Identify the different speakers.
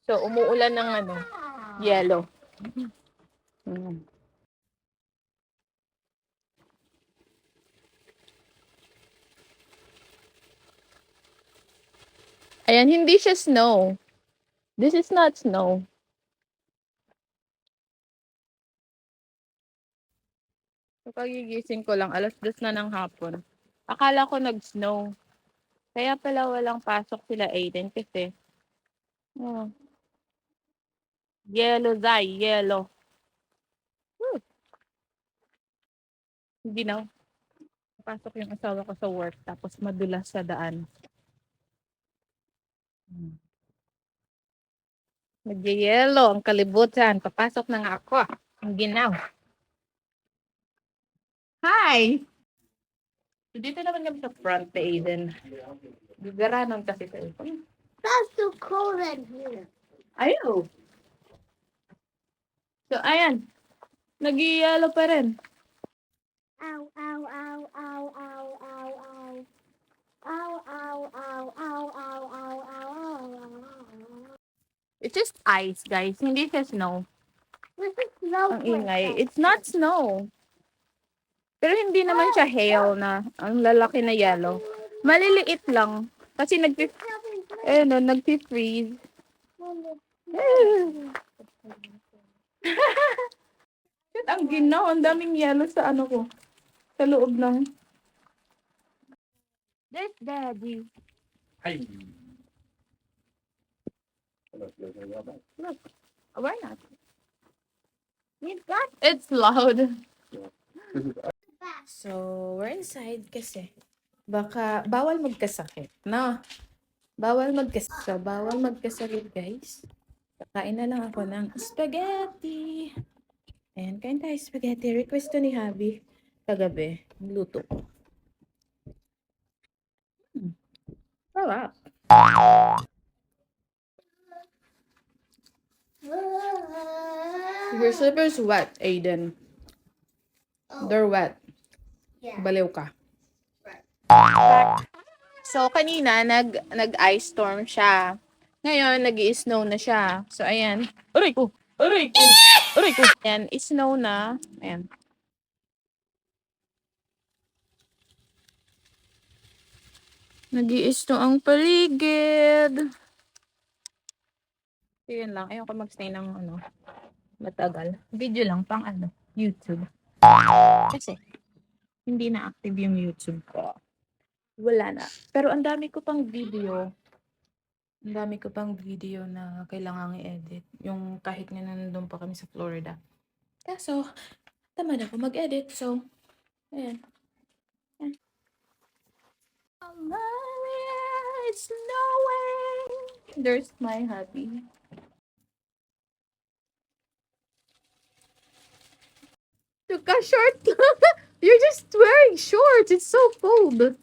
Speaker 1: So, umuulan ng ano, yellow. Mm. Ayan, hindi siya snow. This is not snow. So, kagigising ko lang, 2:00 na ng hapon. Akala ko nag-snow. Kaya pala walang pasok sila Aiden kasi oh, yellow Zai, yellow. Woo, hindi na. Pasok yung asawa ko sa work tapos madulas sa daan. Nag-yellow ang kalibutan. Papasok na nga ako. Ang ginaw. Hi! So, dito naman kami sa front na Aiden. Gagaranon kasi sa ito.
Speaker 2: That's too cold in here.
Speaker 1: Ayaw. So, ayan. Nag-yellow pa rin.
Speaker 2: Ow, ow, ow, ow, ow, ow, ow. Ow, ow, ow, ow, ow, ow, ow, ow.
Speaker 1: It's just ice, guys. Hindi siya snow.
Speaker 2: This is snowflake.
Speaker 1: Ang ingay. It's not snow. Pero hindi naman siya hail na ang lalaki na yellow. Maliliit lang. Kasi nagpi-freeze. Shit, ang ginaw. Ang daming yellow sa ano ko. Sa loob ng... There's daddy. Look. Why not? It's loud. So, we're inside kasi baka bawal magkasakit. No? Bawal magkasakit, guys. Kakain na lang ako ng spaghetti. Ayan, kain tayo spaghetti. Request to ni Habi kagabi. Luto ko. Sarap. Your slipper's wet, Aiden. They're wet.
Speaker 2: Yeah.
Speaker 1: Baliw ka. So, kanina, nag-ice storm siya. Ngayon, nag-i-snow na siya. So, ayan. Aray ko! Aray ko! Aray ko! Ayan, snow na. Ayan. Nag-i-snow ang paligid. So, yun lang. Ayoko mag-stay ng matagal. Video lang, pang YouTube. Kasi, hindi na active yung YouTube ko. Wala na. Pero ang dami ko pang video. Ang dami ko pang video na kailangan i-edit. Yung kahit nga nandun pa kami sa Florida. Kaso, tamad ako mag-edit. So, ayan. It's snowing. There's my hubby. Took a short. You're just wearing shorts. It's so cold.